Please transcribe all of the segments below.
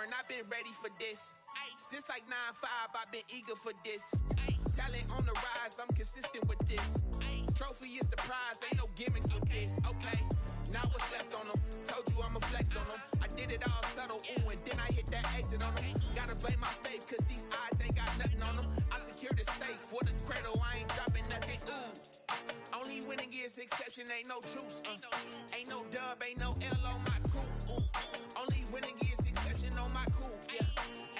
learn, I've been ready for this. Since like 9-5, I've been eager for this. Talent on the rise, I'm consistent with this. Trophy is the prize, ain't no gimmicks with this. Okay, now what's left on them? Told you I'ma flex on them. I did it all subtle, ooh, and then I hit that exit on them. Gotta blame my faith, cause these eyes ain't got nothing on them. I secured the safe for the cradle, I ain't dropping nothing, ooh. Only winning is exception, ain't no truce. Ain't no dub, ain't no L on my crew. Only winning is exception on my crew. Yeah.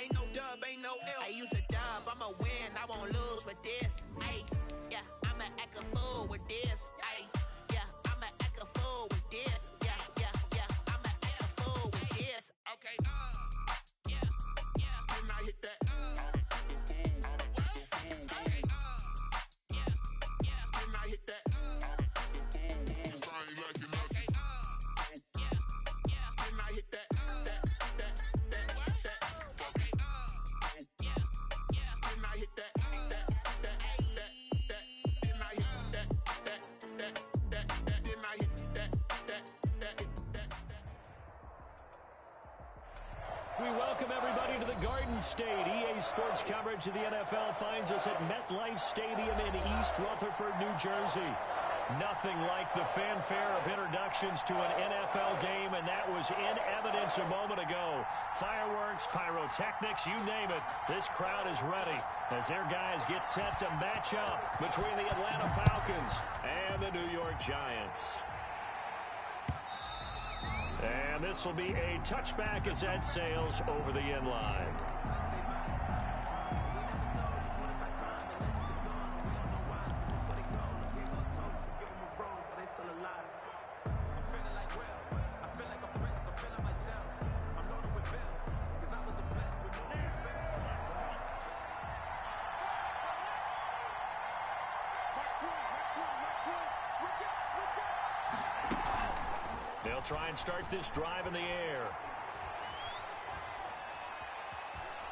Ain't no dub, ain't no L. I use a dub, I'ma win, I won't lose with this. Ay, yeah, I'ma act a fool with this. Ay, yeah, I'ma act a fool with this. Yeah, yeah, yeah, I'ma act a fool with this. Okay, yeah, yeah, when I hit that, okay, yeah, yeah, when I hit that. We welcome everybody to the Garden State. EA Sports coverage of the NFL finds us at MetLife Stadium in East Rutherford, New Jersey. Nothing like the fanfare of introductions to an NFL game, and that was in evidence a moment ago. Fireworks, pyrotechnics, you name it. This crowd is ready as their guys get set to match up between the Atlanta Falcons and the New York Giants. And this will be a touchback as that sails over the end line. They'll try and start this drive in the air.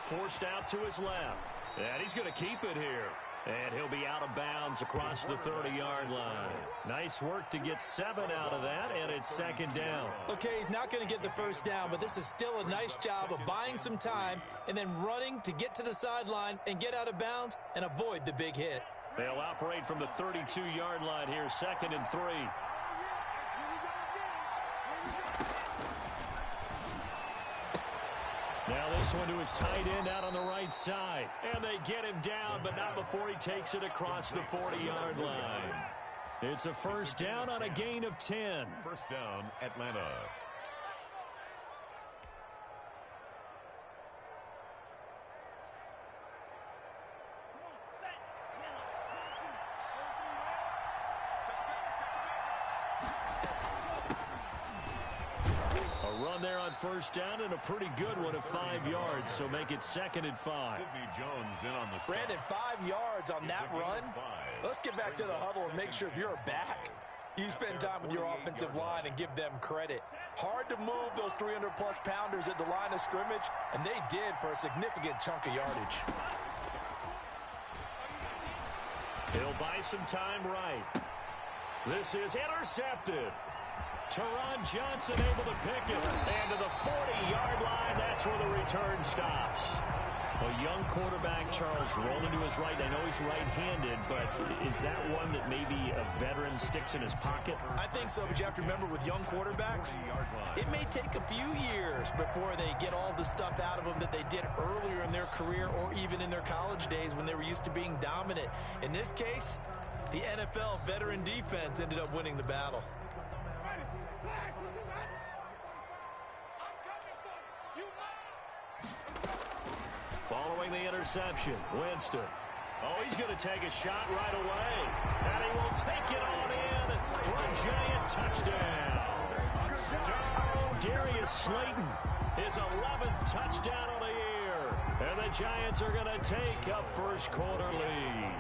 Forced out to his left. And he's going to keep it here. And he'll be out of bounds across the 30-yard line. Nice work to get 7 out of that, and it's second down. Okay, he's not going to get the first down, but this is still a nice job of buying some time and then running to get to the sideline and get out of bounds and avoid the big hit. They'll operate from the 32-yard line here, 2nd and 3. Now this one to his tight end out on the right side. And they get him down, but not before he takes it across the 40-yard line. It's a first down on a gain of 10. First down, Atlanta. Run there on first down and a pretty good one of 5 yards, so make it 2nd and 5. Sidney Jones in on the stop. Brandon, 5 yards on that run. Let's get back to the huddle and make sure if you're a back, you spend time with your offensive line and give them credit. Hard to move those 300-plus pounders at the line of scrimmage, and they did for a significant chunk of yardage. He'll buy some time right. This is intercepted. Teron Johnson able to pick it. And to the 40-yard line, that's where the return stops. A young quarterback, Charles, rolling to his right. I know he's right-handed, but is that one that maybe a veteran sticks in his pocket? I think so, but you have to remember with young quarterbacks, it may take a few years before they get all the stuff out of them that they did earlier in their career or even in their college days when they were used to being dominant. In this case, the NFL veteran defense ended up winning the battle. Following the interception, Winston. Oh, he's going to take a shot right away. And he will take it on in for a giant touchdown. Darius Slayton, his 11th touchdown of the year. And the Giants are going to take a first-quarter lead.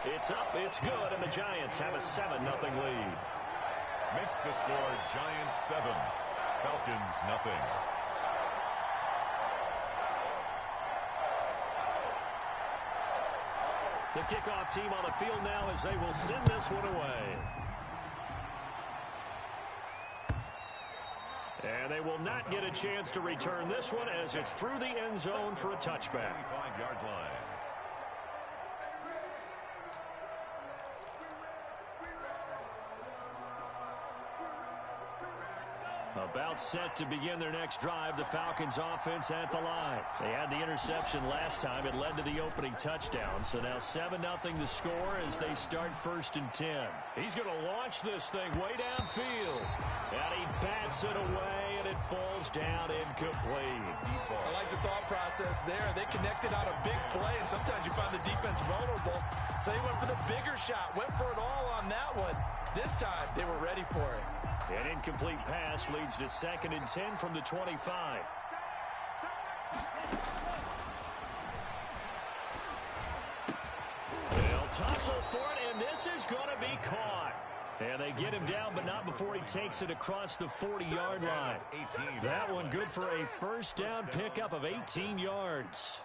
It's up, it's good, and the Giants have a 7-0 lead. Makes the score Giants 7, Falcons nothing. The kickoff team on the field now as they will send this one away. And they will not get a chance to return this one as it's through the end zone for a touchback. 25-yard line. About set to begin their next drive, the Falcons offense at the line. They had the interception last time. It led to the opening touchdown. So now 7-0 the score as they start 1st and 10. He's going to launch this thing way downfield. And he bats it away, and it falls down incomplete. I like the thought process there. They connected on a big play, and sometimes you find the defense vulnerable. So they went for the bigger shot, went for it all on that one. This time, they were ready for it. An incomplete pass leads to 2nd and 10 from the 25. They'll tussle for it, and this is going to be caught. And they get him down, but not before he takes it across the 40-yard line. That one good for a first down pickup of 18 yards.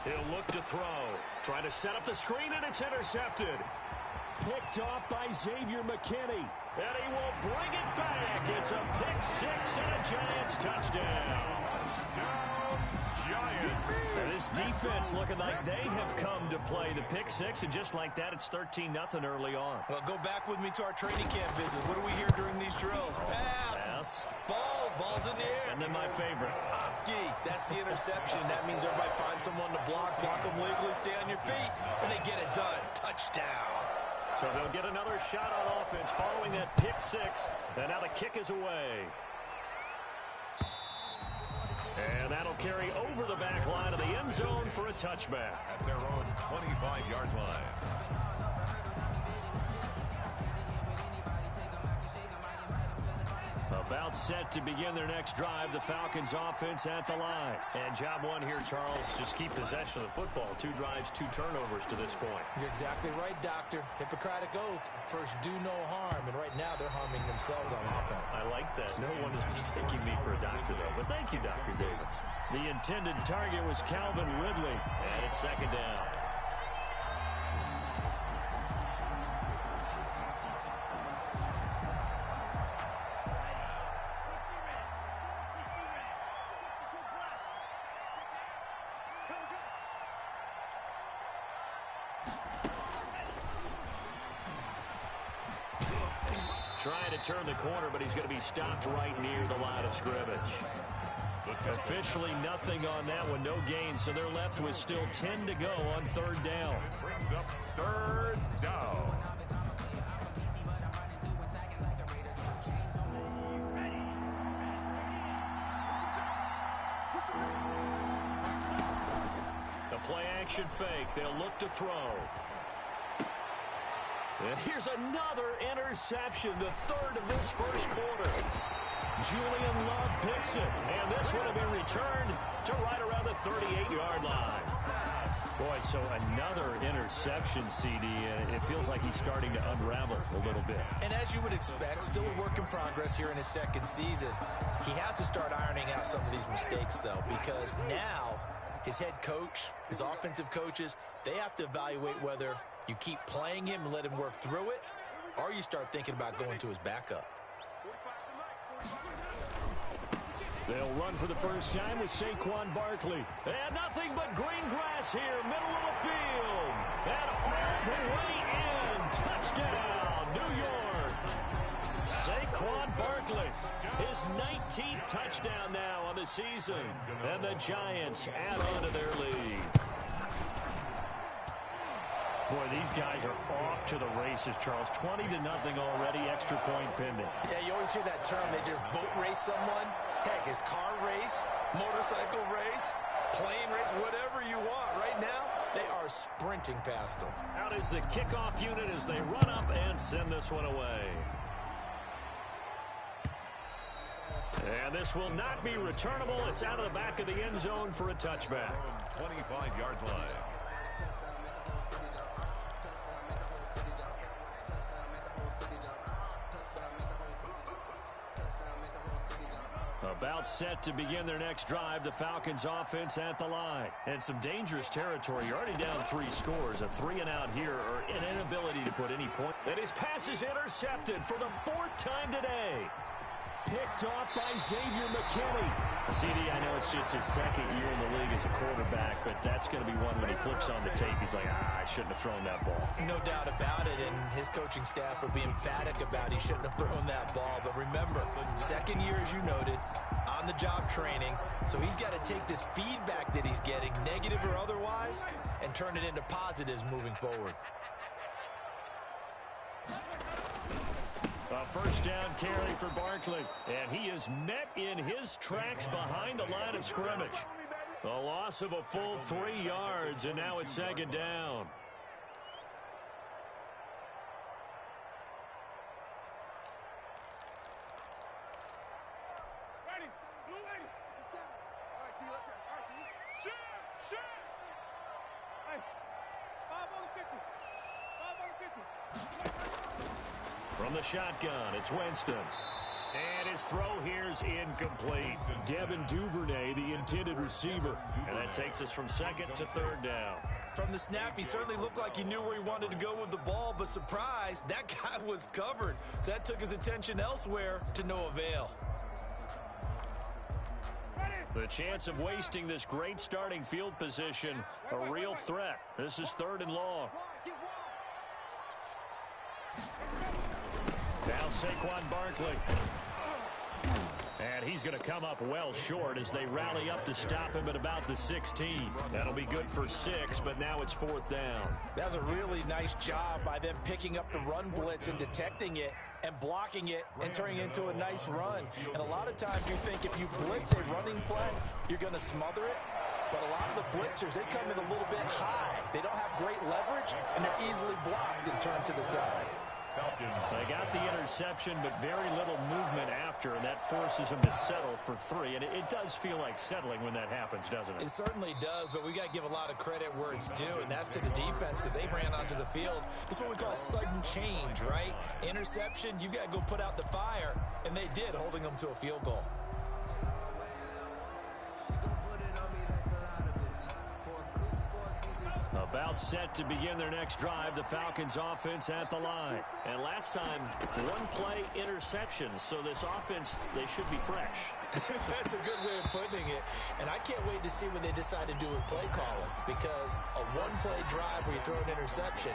He'll look to throw. Trying to set up the screen, and it's intercepted. Picked off by Xavier McKinney. And he will bring it back. It's a pick six and a Giants touchdown. And this defense looking like they have come to play the pick six, and just like that, it's 13-0 early on. Well, go back with me to our training camp visit. What do we hear during these drills? Pass. Ball's in the air. And then my favorite. Oski, that's the interception. That means everybody finds someone to block them legally, stay on your feet, and they get it done. Touchdown. So they'll get another shot on offense following that pick six. And now the kick is away. And that'll carry over the back line of the end zone for a touchback. At their own 25-yard line. About set to begin their next drive, the Falcons offense at the line. And job one here, Charles, just keep possession of the football. 2 drives, 2 turnovers to this point. You're exactly right, Doctor. Hippocratic oath. First, do no harm. And right now, they're harming themselves on offense. I like that. No one is mistaking me for a doctor, though. But thank you, Dr. Davis. The intended target was Calvin Ridley. And it's 2nd down. Trying to turn the corner, but he's going to be stopped right near the line of scrimmage. Officially nothing on that one, no gain, so they're left with still 10 to go on 3rd down. Brings up 3rd down. The play action fake, they'll look to throw. And here's another interception, the 3rd of this first quarter. Julian Love picks it, and this one will be returned to right around the 38-yard line. Boy, so another interception, CD, and it feels like he's starting to unravel a little bit. And as you would expect, still a work in progress here in his 2nd season. He has to start ironing out some of these mistakes, though, because now his head coach, his offensive coaches, they have to evaluate whether you keep playing him and let him work through it, or you start thinking about going to his backup. They'll run for the first time with Saquon Barkley. And nothing but green grass here, middle of the field. And all the way in. Touchdown, New York. Saquon Barkley, his 19th touchdown now on the season. And the Giants add on to their lead. Boy, these guys are off to the races, Charles. 20-0 already, extra point pending. Yeah, you always hear that term. They just boat race someone. Heck, it's car race, motorcycle race, plane race, whatever you want. Right now, they are sprinting past them. Out is the kickoff unit as they run up and send this one away. And this will not be returnable. It's out of the back of the end zone for a touchback. 25-yard line. About set to begin their next drive, the Falcons offense at the line. And some dangerous territory. You're already down 3 scores. A 3-and-out here or an inability to put any point. And his pass is intercepted for the 4th time today. Picked off by Xavier McKinney. CD, I know it's just his 2nd year in the league as a quarterback, but that's going to be one when he flips on the tape. He's like, I shouldn't have thrown that ball. No doubt about it, and his coaching staff will be emphatic about he shouldn't have thrown that ball. But remember, 2nd year, as you noted, on-the-job training, so he's got to take this feedback that he's getting, negative or otherwise, and turn it into positives moving forward. A first down carry for Barkley, and he is met in his tracks behind the line of scrimmage. A loss of a full 3 yards, and now it's 2nd down. From the shotgun, it's Winston. And his throw here is incomplete. Devin Duvernay, the intended receiver. And that takes us from 2nd to 3rd down. From the snap, he certainly looked like he knew where he wanted to go with the ball, but surprise, that guy was covered. So that took his attention elsewhere to no avail. The chance of wasting this great starting field position, a real threat. This is 3rd and long. Now Saquon Barkley. And he's going to come up well short as they rally up to stop him at about the 16. That'll be good for 6, but now it's 4th down. That was a really nice job by them picking up the run blitz and detecting it and blocking it and turning it into a nice run. And a lot of times you think if you blitz a running play, you're going to smother it. But a lot of the blitzers, they come in a little bit high. They don't have great leverage, and they're easily blocked and turned to the side. They got the interception, but very little movement after, and that forces them to settle for 3. And it does feel like settling when that happens, doesn't it? It certainly does, but we got to give a lot of credit where it's due, and that's to the defense because they ran onto the field. This is what we call sudden change, right? Interception, you got to go put out the fire, and they did, holding them to a field goal. About set to begin their next drive, the Falcons offense at the line. And last time, 1-play interceptions, so this offense, they should be fresh. That's a good way of putting it. And I can't wait to see what they decide to do with play calling, because a 1-play drive where you throw an interception,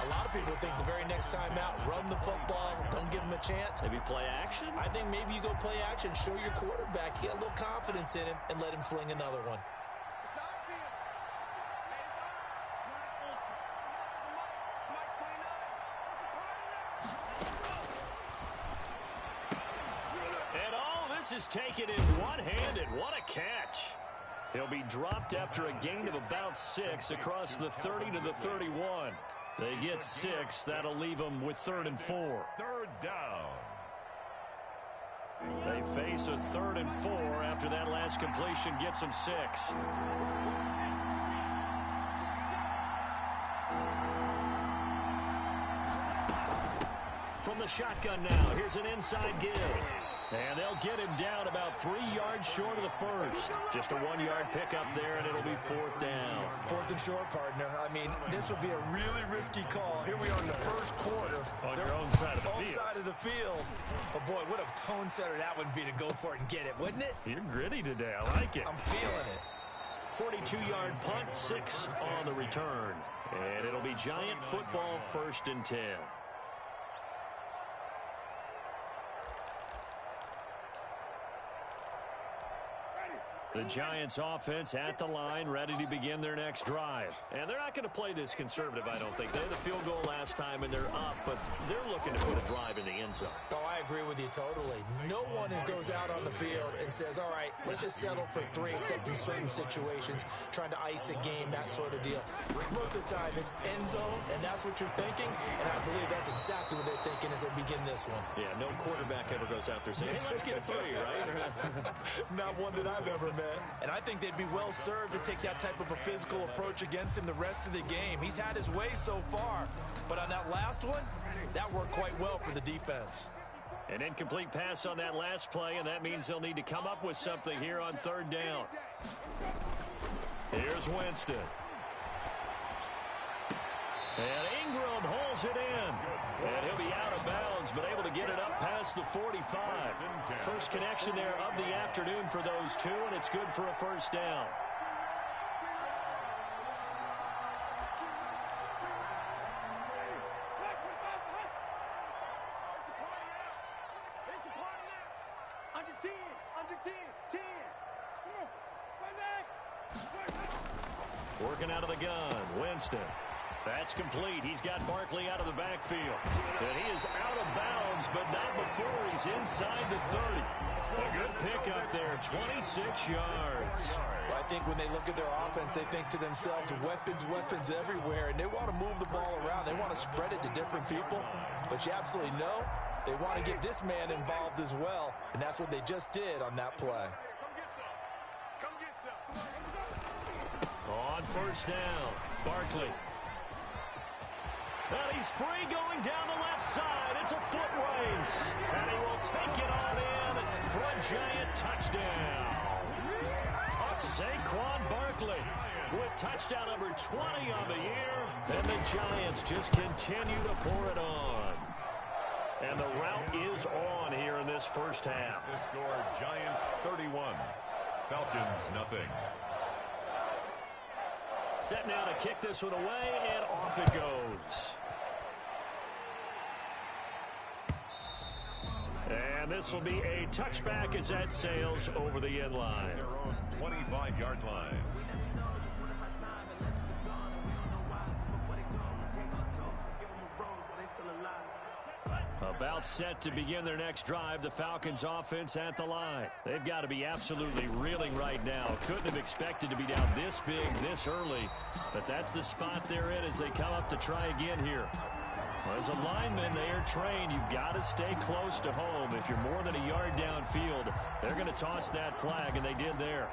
a lot of people think the very next time out, run the football, don't give them a chance. Maybe play action? I think maybe you go play action, show your quarterback, get a little confidence in him, and let him fling another one. Is taken in one-handed. What a catch. He'll be dropped after a gain of about 6 across the 30 to the 31. They get 6. That'll leave them with 3rd and 4. 3rd down. They face a 3rd and 4 after that last completion gets them 6. From the shotgun now, here's an inside give. And they'll get him down about 3 yards short of the first. Just a 1-yard pickup there, and it'll be 4th down. 4th and short, partner. I mean, this would be a really risky call. Here we are in the first quarter. On your own side of the field. Own side of the field. But, boy, what a tone setter that would be to go for it and get it, wouldn't it? You're gritty today. I like it. I'm feeling it. 42-yard punt, 6 on the return. And it'll be Giant football, 1st and 10. The Giants offense at the line, ready to begin their next drive. And they're not going to play this conservative, I don't think. They had the field goal last time, and they're up, but they're looking to put a drive in the end zone. Oh, I agree with you totally. No one goes out on the field and says, all right, let's just settle for 3, except in certain situations, trying to ice a game, that sort of deal. Most of the time, it's end zone, and that's what you're thinking, and I believe that's exactly what they're thinking as they begin this one. Yeah, no quarterback ever goes out there saying, hey, let's get 3, right? Not one that I've ever met. And I think they'd be well served to take that type of a physical approach against him the rest of the game. He's had his way so far, but on that last one, that worked quite well for the defense. An incomplete pass on that last play, and that means they'll need to come up with something here on third down. Here's Winston. And Ingram holds it in. And he'll be out of bounds, but able to get it up past the 45. First connection there of the afternoon for those two, and it's good for a first down. Working out of the gun, Winston. That's complete. He's got Barkley out of the backfield. And he is out of bounds, but not before he's inside the 30. A good pickup there, 26 yards. Well, I think when they look at their offense, they think to themselves, weapons, weapons everywhere, and they want to move the ball around. They want to spread it to different people, but you absolutely know they want to get this man involved as well, and that's what they just did on that play. On first down, Barkley. And he's free going down the left side. It's a foot race. And he will take it on in for a giant touchdown. Saquon Barkley with touchdown number 20 on the year. And the Giants just continue to pour it on. And the route is on here in this first half. The score, Giants 31, Falcons nothing. Set now to kick this one away, and off it goes. And this will be a touchback as that sails over the end line. Their own 25-yard line. About set to begin their next drive, the Falcons offense at the line. They've got to be absolutely reeling right now. Couldn't have expected to be down this big, this early. But that's the spot they're in as they come up to try again here. Well, as a lineman, they are trained. You've got to stay close to home. If you're more than a yard downfield, they're going to toss that flag, and they did there.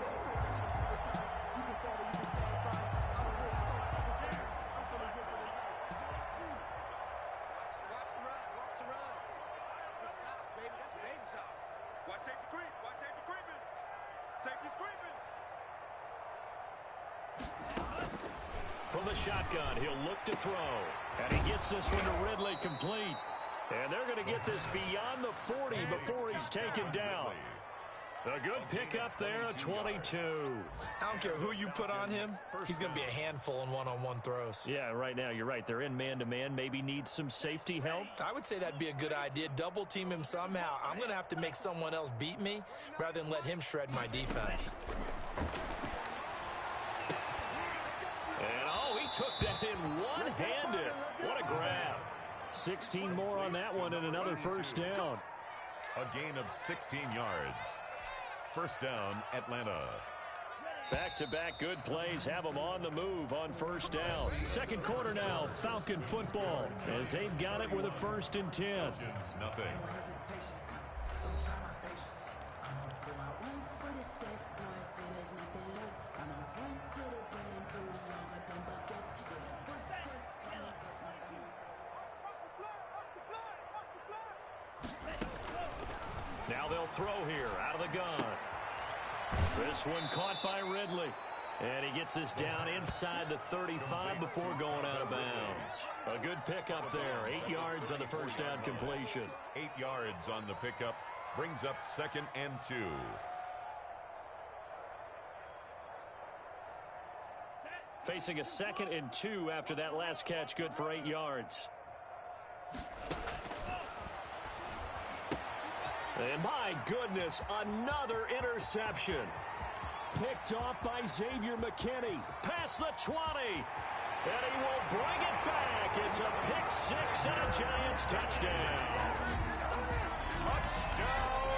From the shotgun, he'll look to throw. And he gets this one to Ridley complete. And they're going to get this beyond the 40 before he's taken down. A good pickup there, a 22. I don't care who you put on him. He's going to be a handful in one-on-one throws. Yeah, right now, you're right. They're in man-to-man. Maybe needs some safety help. I would say that'd be a good idea. Double team him somehow. I'm going to have to make someone else beat me rather than let him shred my defense. And, oh, he took that in one-handed. What a grab. 16 more on that one and another first down. A gain of 16 yards. First down, Atlanta. Back-to-back good plays have them on the move on first down. Second quarter now, Falcon football, as they've got it with a 1st and 10. Nothing. Now they'll throw here out of the gun. This one caught by Ridley. And he gets this down inside the 35 before going out of bounds. A good pickup there. 8 yards on the first down completion. 8 yards on the pickup. Brings up 2nd and 2. Facing a 2nd and 2 after that last catch. Good for 8 yards. And my goodness, another interception. Picked off by Xavier McKinney. Past the 20. And he will bring it back. It's a pick-6 and a Giants touchdown.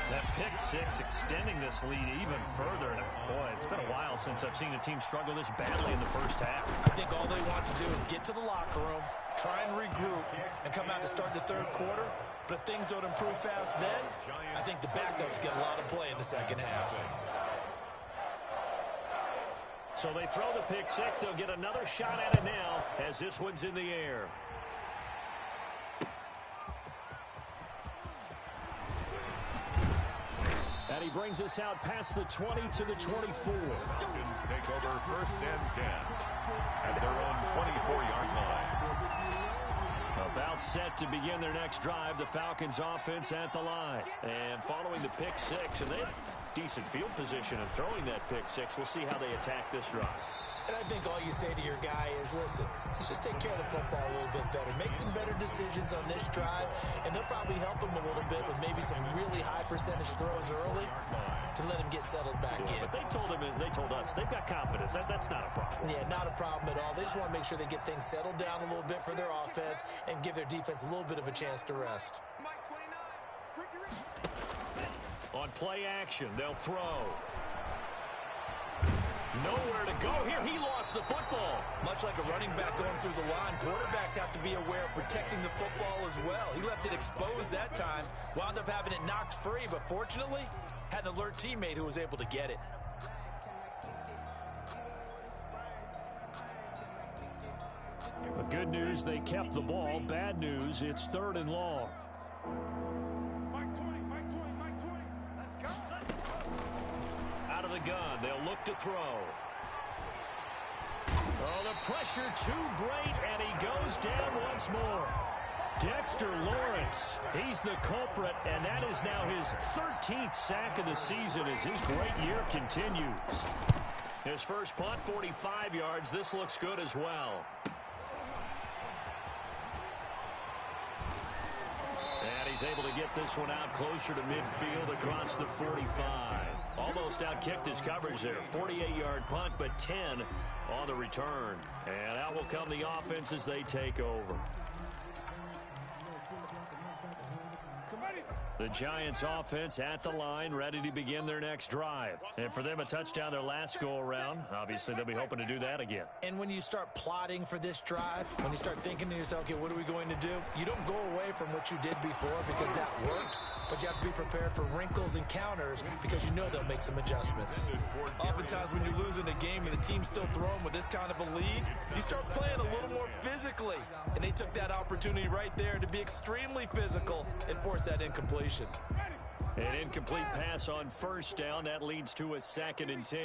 That pick-6 extending this lead even further. And boy, it's been a while since I've seen a team struggle this badly in the first half. I think all they want to do is get to the locker room, try and regroup, and come out to start the third quarter. But if things don't improve fast then, I think the backups get a lot of play in the second half. So they throw the pick-6. They'll get another shot at it now as this one's in the air. he brings us out past the 20 to the 24. Falcons take over 1st and 10 at their own 24-yard line. About set to begin their next drive, the Falcons offense at the line. And following the pick six, and they have decent field position in throwing that pick six. We'll see how they attack this drive. And I think all you say to your guy is, listen, let's just take care of the football a little bit better. Make some better decisions on this drive, and they'll probably help him a little bit with maybe some really high percentage throws early to let him get settled back in. But they told us, they've got confidence. That's not a problem. Yeah, not a problem at all. They just want to make sure they get things settled down a little bit for their offense and give their defense a little bit of a chance to rest. On play action, they'll throw. Nowhere to go here. He lost the football. Much like a running back going through the line, quarterbacks have to be aware of protecting the football as well. He left it exposed that time, wound up having it knocked free, but fortunately, had an alert teammate who was able to get it. But good news, they kept the ball. Bad news, it's 3rd and long. Out of the gun, they'll look to throw. Oh, the pressure too great, and he goes down once more. Dexter Lawrence, he's the culprit, and that is now his 13th sack of the season as his great year continues. His first punt, 45 yards. This looks good as well. And he's able to get this one out closer to midfield across the 45. Almost outkicked his coverage there. 48-yard punt, but 10 on the return. And out will come the offense as they take over. The Giants offense at the line, ready to begin their next drive. And for them, a touchdown their last go-around. Obviously, they'll be hoping to do that again. And when you start plotting for this drive, when you start thinking to yourself, okay, what are we going to do? You don't go away from what you did before because that worked. But you have to be prepared for wrinkles and counters because you know they'll make some adjustments. Oftentimes when you're losing a game and the team's still throwing with this kind of a lead, you start playing a little more physically. And they took that opportunity right there to be extremely physical and force that incompletion. An incomplete pass on first down. That leads to a 2nd and 10.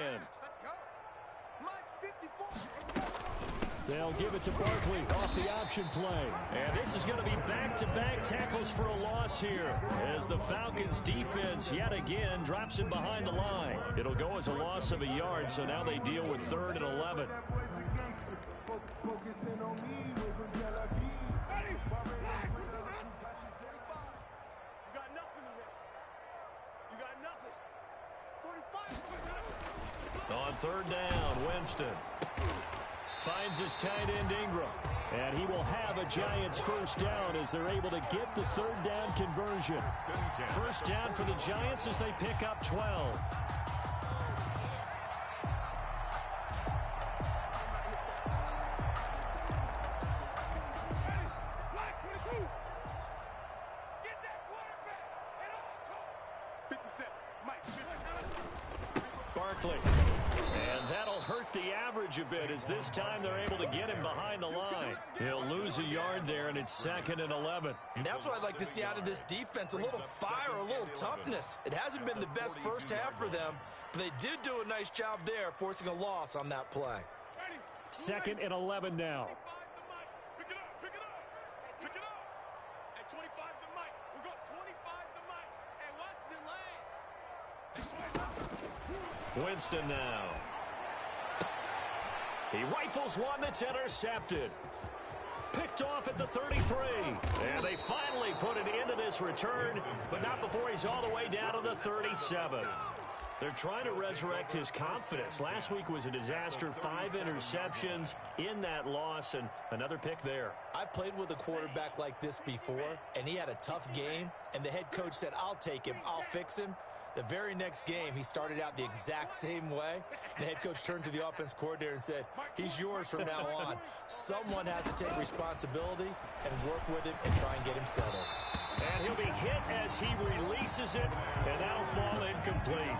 They'll give it to Barkley off the option play. And this is going to be back-to-back tackles for a loss here as the Falcons defense yet again drops him behind the line. It'll go as a loss of a yard, so now they deal with 3rd and 11. On 3rd down, Winston finds his tight end Ingram, and he will have a Giants first down as they're able to get the 3rd down conversion. First down for the Giants as they pick up 12. Barkley. And that'll hurt the average a bit as this time they're able to get him behind the line. He'll lose a yard there, and it's 2nd and 11. And that's what I'd like to see out of this defense, a little fire, a little toughness. It hasn't been the best first half for them, but they did do a nice job there, forcing a loss on that play. 2nd and 11 now. Winston now. He rifles one that's intercepted. Picked off at the 33. And they finally put it into this return, but not before he's all the way down to the 37. They're trying to resurrect his confidence. Last week was a disaster. 5 interceptions in that loss, and another pick there. I played with a quarterback like this before, and he had a tough game, and the head coach said, I'll take him, I'll fix him. The very next game, he started out the exact same way. The head coach turned to the offense coordinator and said, he's yours from now on. Someone has to take responsibility and work with him and try and get him settled. And he'll be hit as he releases it, and that'll fall incomplete.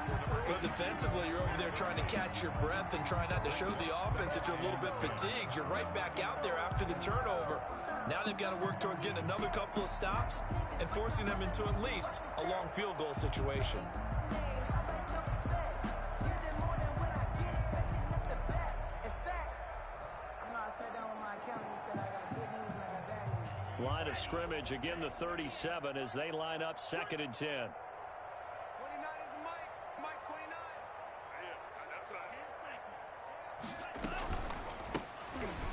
But defensively, you're over there trying to catch your breath and try not to show the offense that you're a little bit fatigued. You're right back out there after the turnover. Now they've got to work towards getting another couple of stops and forcing them into at least a long field goal situation. Line of scrimmage, again the 37 as they line up 2nd and 10. 29 is Mike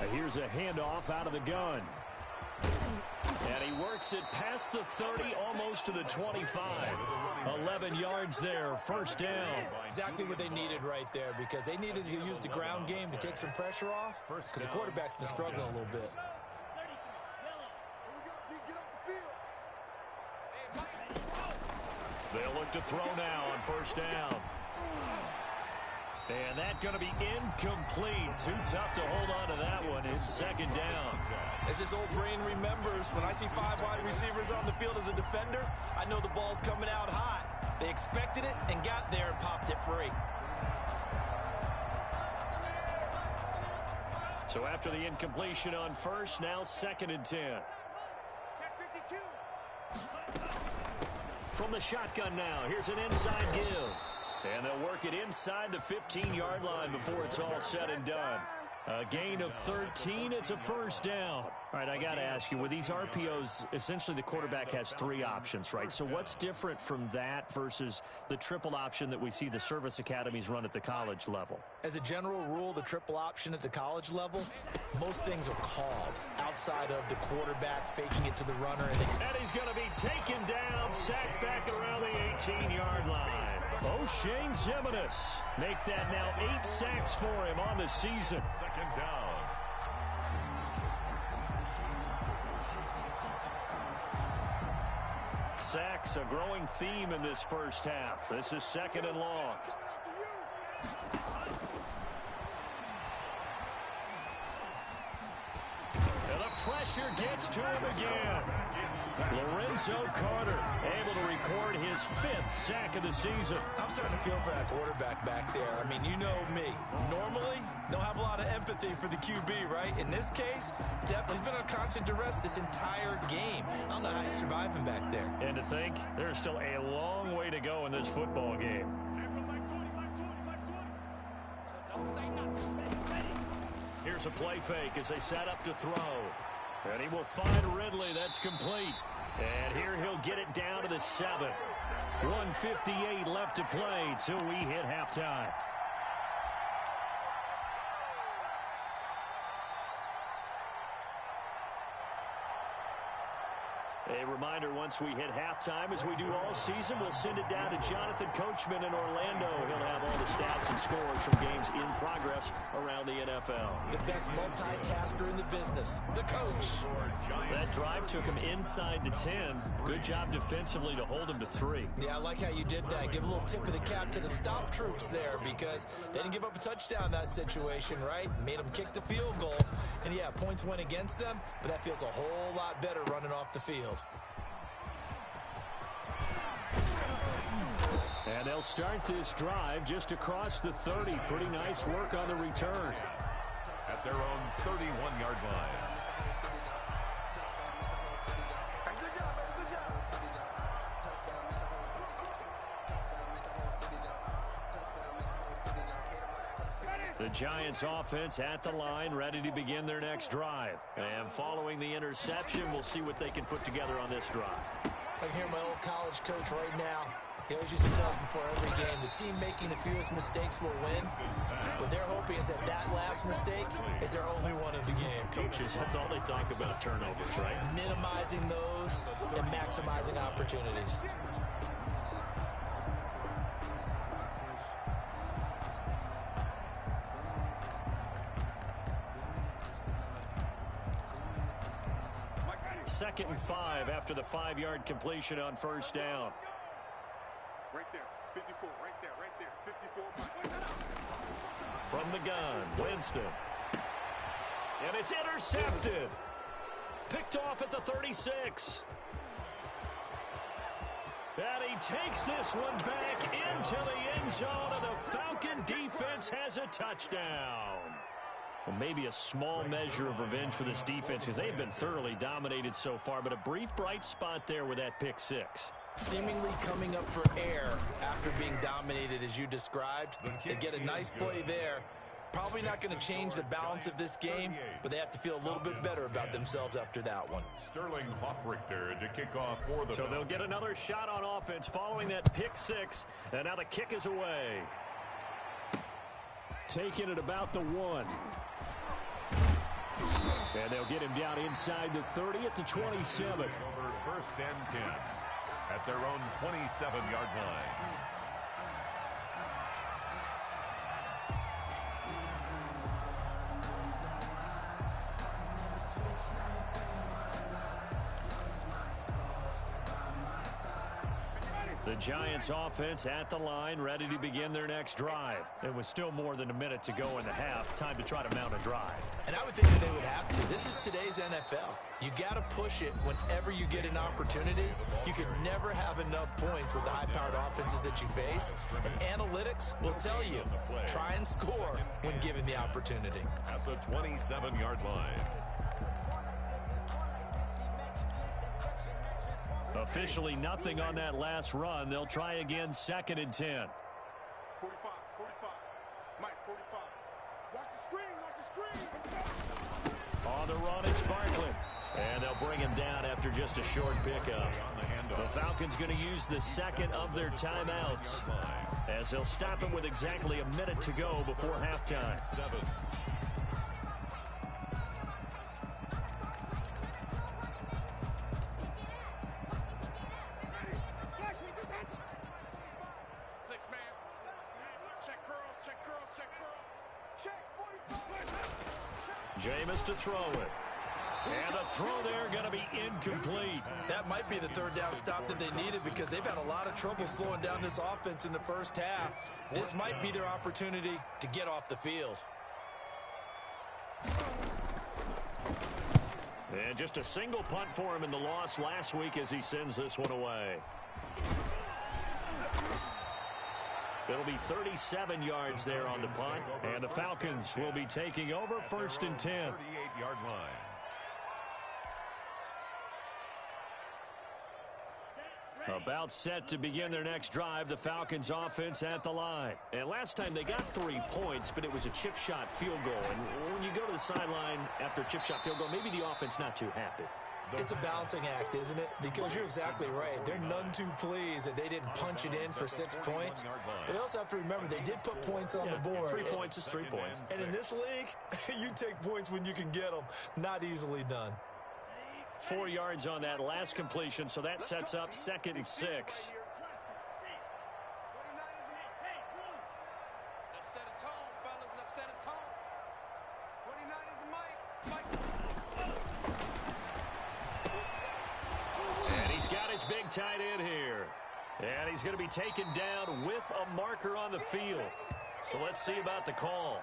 29. Here's a handoff out of the gun. And he works it past the 30, almost to the 25. 11 yards there, 1st down. Exactly what they needed right there, because they needed to use the ground game to take some pressure off, because the quarterback's been struggling a little bit. They'll look to throw now on 1st down. And that's going to be incomplete. Too tough to hold on to that one. It's 2nd down. As his old brain remembers, when I see 5 wide receivers on the field as a defender, I know the ball's coming out hot. They expected it and got there and popped it free. So after the incompletion on 1st, now 2nd and 10. Check 52. From the shotgun now, here's an inside give. And they'll work it inside the 15-yard line before it's all said and done. A gain of 13. It's a 1st down. All right, I got to ask you, with these RPOs, essentially the quarterback has 3 options, right? So what's different from that versus the triple option that we see the service academies run at the college level? As a general rule, the triple option at the college level, most things are called outside of the quarterback faking it to the runner. And he's going to be taken down, sacked back around the 18-yard line. O'Shane Zimenez make that now 8 sacks for him on the season. 2nd down. Sacks, a growing theme in this 1st half. This is 2nd and long. And the pressure gets to him again. Lorenzo Carter able to record his 5th sack of the season. I'm starting to feel for that quarterback back there. I mean, you know me. Normally, don't have a lot of empathy for the QB, right? In this case, definitely he's been under constant duress this entire game. I don't know how he's surviving back there. And to think, there's still a long way to go in this football game. Here's a play fake as they set up to throw. And he will find Ridley. That's complete. And here he'll get it down to the 7. 1:58 left to play till we hit halftime. A reminder, once we hit halftime, as we do all season, we'll send it down to Jonathan Coachman in Orlando. He'll have all the stats and scores from games in progress around the NFL. The best multitasker in the business, the coach. That drive took him inside the 10. Good job defensively to hold him to 3. Yeah, I like how you did that. Give a little tip of the cap to the stop troops there, because they didn't give up a touchdown in that situation, right? Made them kick the field goal. And yeah, points went against them, but that feels a whole lot better running off the field. And they'll start this drive just across the 30. Pretty nice work on the return. At their own 31-yard line. The Giants offense at the line, ready to begin their next drive. And following the interception, we'll see what they can put together on this drive. I can hear my old college coach right now. He always used to tell us before every game, the team making the fewest mistakes will win. What they're hoping is that that last mistake is their only one of the game. Coaches, that's all they talk about, turnovers, right? Minimizing those and maximizing opportunities. Second and 5 after the 5-yard completion on 1st down. Right there, 54, right there, 54. From the gun, Winston. And it's intercepted. Picked off at the 36. And he takes this one back into the end zone, and the Falcon defense has a touchdown. Well, maybe a small measure of revenge for this defense because they've been thoroughly dominated so far, but a brief bright spot there with that pick 6. Seemingly coming up for air after being dominated as you described. They get a nice play there, Probably not going to change the balance of this game, but they have to feel a little bit better about themselves after that one. Sterling Hoffrichter to kick off for the So they'll get another shot on offense following that pick six, and now the kick is away. Taking it about the 1. And they'll get him down inside the 30 at the 27. Over first and 10 at their own 27-yard line. The Giants offense at the line, ready to begin their next drive. It was still more than a minute to go in the half. Time to try to mount a drive. And I would think that they would have to. This is today's NFL. You got to push it whenever you get an opportunity. You can never have enough points with the high-powered offenses that you face. And analytics will tell you, try and score when given the opportunity. At the 27-yard line. Officially nothing on that last run. They'll try again, 2nd and 10. 45. Mike, 45. Watch the screen. On the run, it's Barkley. And they'll bring him down after just a short pickup. The Falcons going to use the second of their timeouts, as they'll stop him with exactly a minute to go before halftime. 7. Jameis to throw it. And the throw there going to be incomplete. That might be the third down stop that they needed because they've had a lot of trouble slowing down this offense in the first half. This might be their opportunity to get off the field. And just a single punt for him in the loss last week as he sends this one away. It'll be 37 yards there on the punt, and the Falcons will be taking over 1st and 10. 38-yard line. About set to begin their next drive, the Falcons offense at the line. And last time they got 3 points, but it was a chip shot field goal. And when you go to the sideline after a chip shot field goal, maybe the offense not too happy. It's a balancing act, isn't it? Because you're exactly right. They're none too pleased that they didn't punch it in for 6 points. But they also have to remember they did put points on the board. 3 points is 3 points. And in this league, you take points when you can get them. Not easily done. 4 yards on that last completion, so that sets up 2nd and 6. Let's set a tone, fellas. Let's set a tone. 29 is Mike. And he's got his big tight end here. And he's going to be taken down with a marker on the field. So let's see about the call.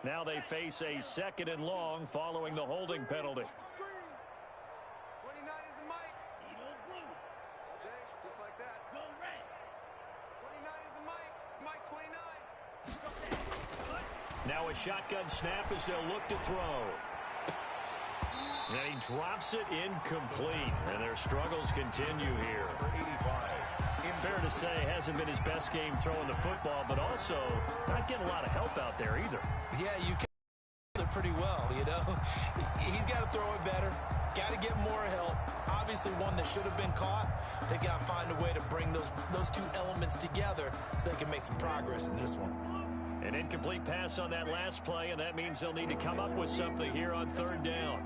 Now they face a 2nd and long following the holding penalty. 29 is Mike. All day, just like that. 29 is Mike. Mike 29. Now a shotgun snap as they'll look to throw. And he drops it incomplete. And their struggles continue here. Fair to say, hasn't been his best game throwing the football, but also not getting a lot of help out there either. Yeah, you can it pretty well, you know. He's got to throw it better. Got to get more help. Obviously one that should have been caught. They got to find a way to bring those 2 elements together so they can make some progress in this one. An incomplete pass on that last play, and that means they'll need to come up with something here on 3rd down.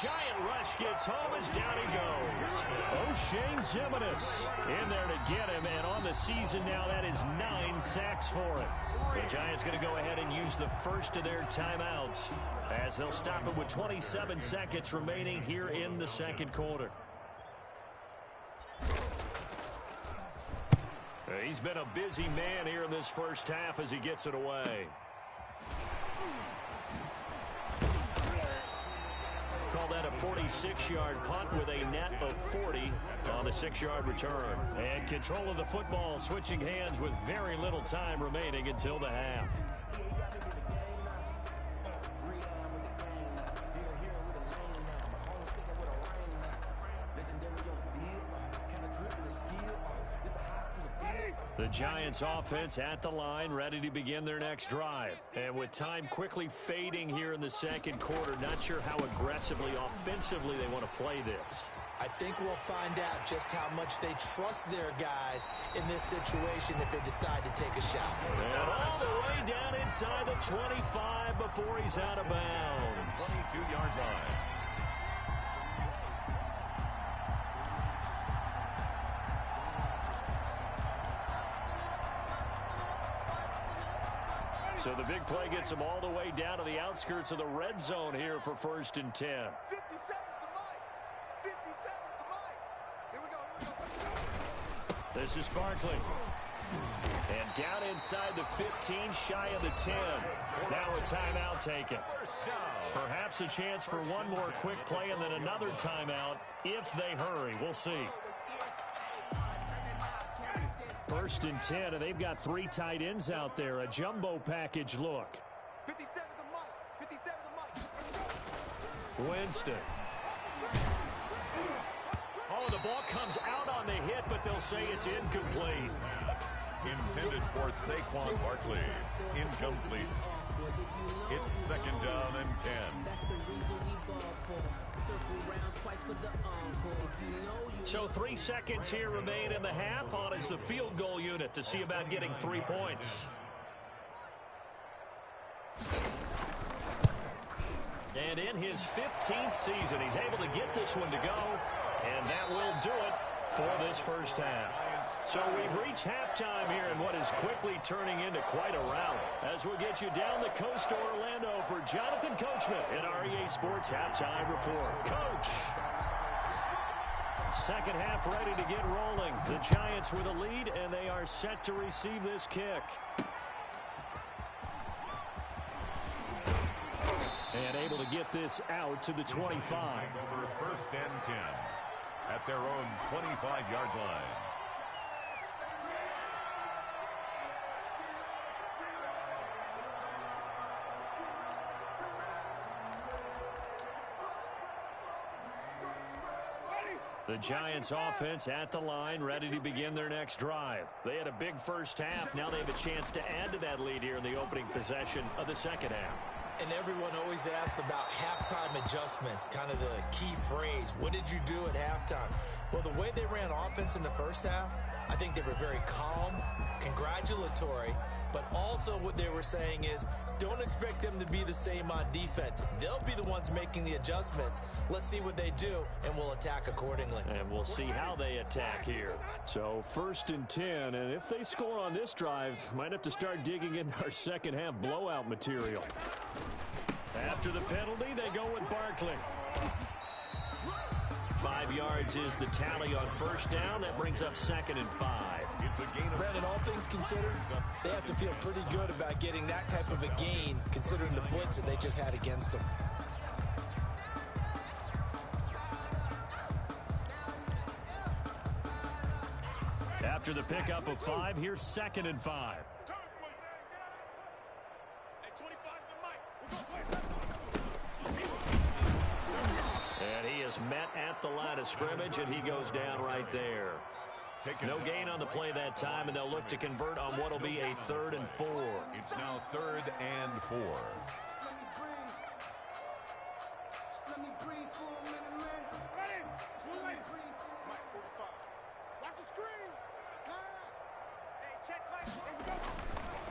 Giant rush gets home as down he goes. O'Shane Ximines in there to get him, and on the season now, that is 9 sacks for him. The Giants going to go ahead and use the first of their timeouts as they'll stop it with 27 seconds remaining here in the 2nd quarter. He's been a busy man here in this first half as he gets it away. that a 46-yard punt with a net of 40 on the 6-yard return. And control of the football switching hands with very little time remaining until the half. The Giants offense at the line, ready to begin their next drive. And with time quickly fading here in the second quarter, not sure how aggressively, offensively they want to play this. I think we'll find out just how much they trust their guys in this situation if they decide to take a shot. And all the way down inside the 25 before he's out of bounds. 22-yard line. So the big play gets them all the way down to the outskirts of the red zone here for 1st and 10. 57's the mic. 57's the mic. Here we go. This is Barkley. And down inside the 15, shy of the 10. Now a timeout taken. Perhaps a chance for one more quick play and then another timeout if they hurry. We'll see. 1st and 10, and they've got 3 tight ends out there. A jumbo package look. 57's the mic. 57's the mic. Winston. Oh, the ball comes out on the hit, but they'll say it's incomplete. Intended for Saquon Barkley. Incomplete. It's 2nd down and 10. So 3 seconds here remain in the half. On is the field goal unit to see about getting 3 points. And in his 15th season, he's able to get this one to go. And that will do it for this first half. So we've reached halftime here in what is quickly turning into quite a rout. As we'll get you down the coast to Orlando for Jonathan Coachman in our EA Sports Halftime Report. Coach! Second half ready to get rolling. The Giants with a lead, and they are set to receive this kick. And able to get this out to the 25. Over 1st and 10 at their own 25-yard line. The Giants offense at the line, ready to begin their next drive. They had a big first half. Now they have a chance to add to that lead here in the opening possession of the second half. And everyone always asks about halftime adjustments, kind of the key phrase. What did you do at halftime? Well, the way they ran offense in the first half, I think they were very calm, congratulatory, but also what they were saying is don't expect them to be the same on defense. They'll be the ones making the adjustments. Let's see what they do, and we'll attack accordingly. And we'll see how they attack here. So 1st and 10, and if they score on this drive, might have to start digging in our second half blowout material. After the penalty, they go with Barkley. 5 yards is the tally on first down. That brings up 2nd and 5. It's a gain of Brandon, all things considered, they have to feel pretty good about getting that type of a gain, considering the blitz that they just had against them. After the pickup of 5, here's 2nd and 5. And he is met at the line of scrimmage, and he goes down right there. No gain on the play that time, and they'll look to convert on what will be a 3rd and 4. It's now 3rd and 4.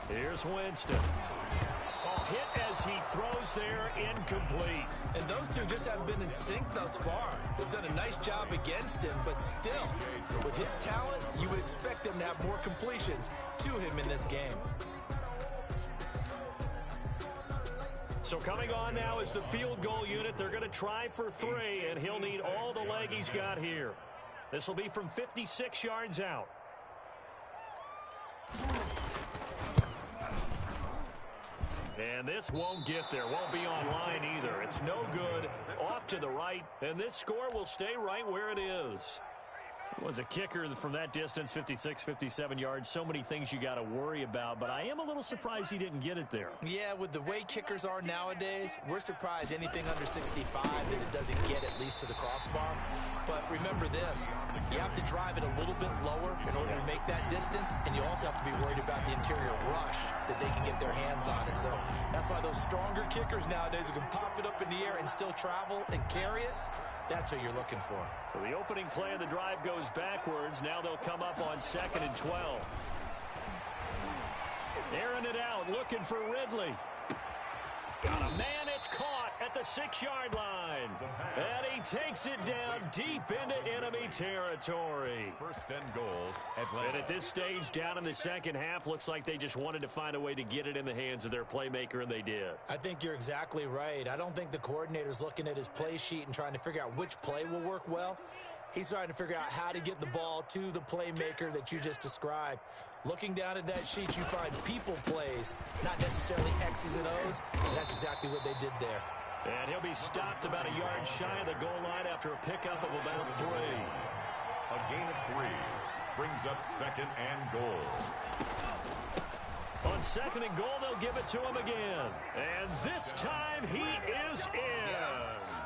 Here's Winston. Oh, hit as he throws there, incomplete. And those two just haven't been in sync thus far. They've done a nice job against him, but still, with his talent, you would expect them to have more completions to him in this game. So coming on now is the field goal unit. They're going to try for 3, and he'll need all the leg he's got here. This will be from 56 yards out. And this won't get there, won't be online either. It's no good, off to the right, and this score will stay right where it is. It was a kicker from that distance, 56, 57 yards. So many things you got to worry about, but I am a little surprised he didn't get it there. Yeah, with the way kickers are nowadays, we're surprised anything under 65 that it doesn't get at least to the crossbar. But remember this, you have to drive it a little bit lower in order to make that distance, and you also have to be worried about the interior rush that they can get their hands on it. So that's why those stronger kickers nowadays who can pop it up in the air and still travel and carry it, that's what you're looking for. So the opening play of the drive goes backwards. Now they'll come up on 2nd and 12. Airing it out, looking for Ridley. Got a man, it's caught at the 6-yard line. And he takes it down deep into enemy territory. 1st and goal, Atlanta. And at this stage, down in the second half, looks like they just wanted to find a way to get it in the hands of their playmaker, and they did. I think you're exactly right. I don't think the coordinator's looking at his play sheet and trying to figure out which play will work well. He's trying to figure out how to get the ball to the playmaker that you just described. Looking down at that sheet, you find people plays, not necessarily X's and O's, and that's exactly what they did there. And he'll be stopped about a yard shy of the goal line after a pickup of about 3. A gain of 3 brings up 2nd and goal. On 2nd and goal, they'll give it to him again. And this time he is in. Yes.